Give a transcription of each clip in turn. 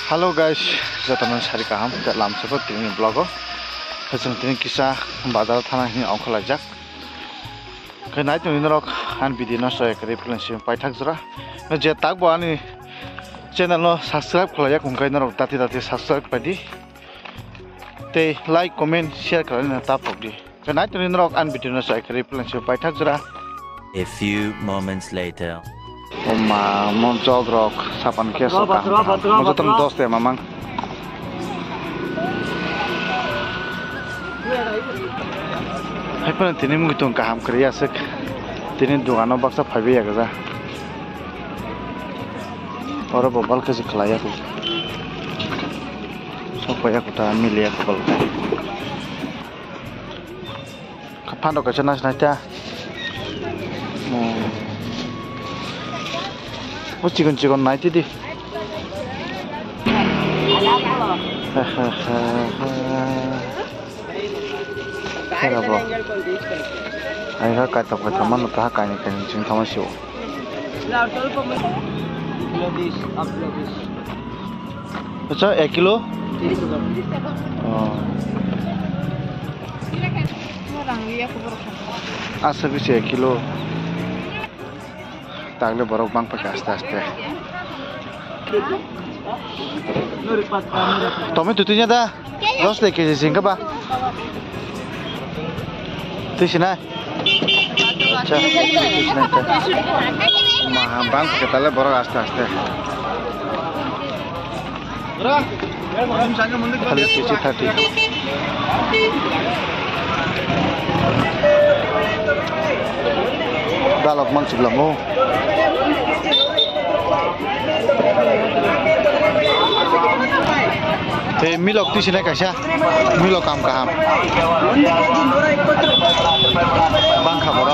Halo guys, jatanan sari kaham dalam sebut ini blog. Hasil ini kisah bazar tanah ini aku lajak. Kenai tu ini rok an video nasi kerja pelan pai thak zara. Ngejet tak bawa ni channel lo subscribe kelajak mungkin ini rok tati subscribe padi. Te like, comment, share kerana natap pokdi. Kenai tu ini rok an video nasi kerja pelan pai thak zara. A few moments later. Oma mon jog rok sapan keso ka. Mo tam dos te mamang. Hai pan tini mu tung kaham kriya sek. Tini dugano baksa phabi ya gaza. Ora bobal ke siklaya ku. Sopaya ku ta milia ku bal. Kapan do ka chana ta. Oh chicken naik tadi. Hahaha. Bro. Ayah kata mana tuh kayaknya kencing sama sih. Betul, 1 kilo? Oh. Asal bisa 1 kilo. Tagle borok bang pakai aste. Tomi tutunya dah. Dos lagi sih apa? Tu sini. Acha. Maham bang pakai tagle borok aste. Kali cuci tadi. Dalok mang sebelahmu. Milok tu sini kasih, milok kam kaham. Bang khabar.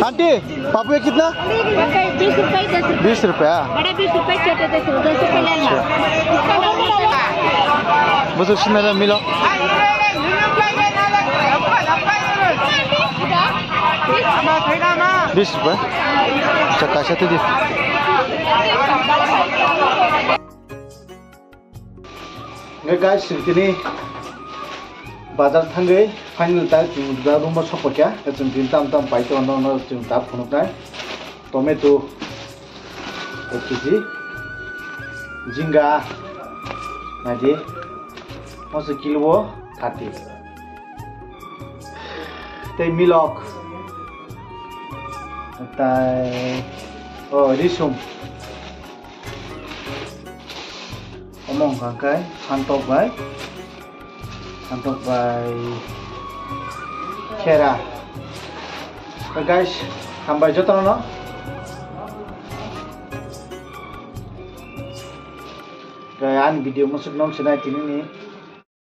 Aunty, पापा कितना? 20 रुपए 20 रुपया। बड़ा 20 रुपए छोटे 10 रुपए लेना। बस उसमें मिलो। 20 रुपये। चक्का सत्य दी। Guys, ini bazar tanggai final tadi juga rumah shop ya, itu tam pai tu orang tap punuk nai, tomato, kecil, jingga, nanti, masuk kilo 30, teh milok, teh, risum. Omong kangkai, hantok by kera. Guys, sampai jodoh no. Gayaan video masuk nong senai ini nih.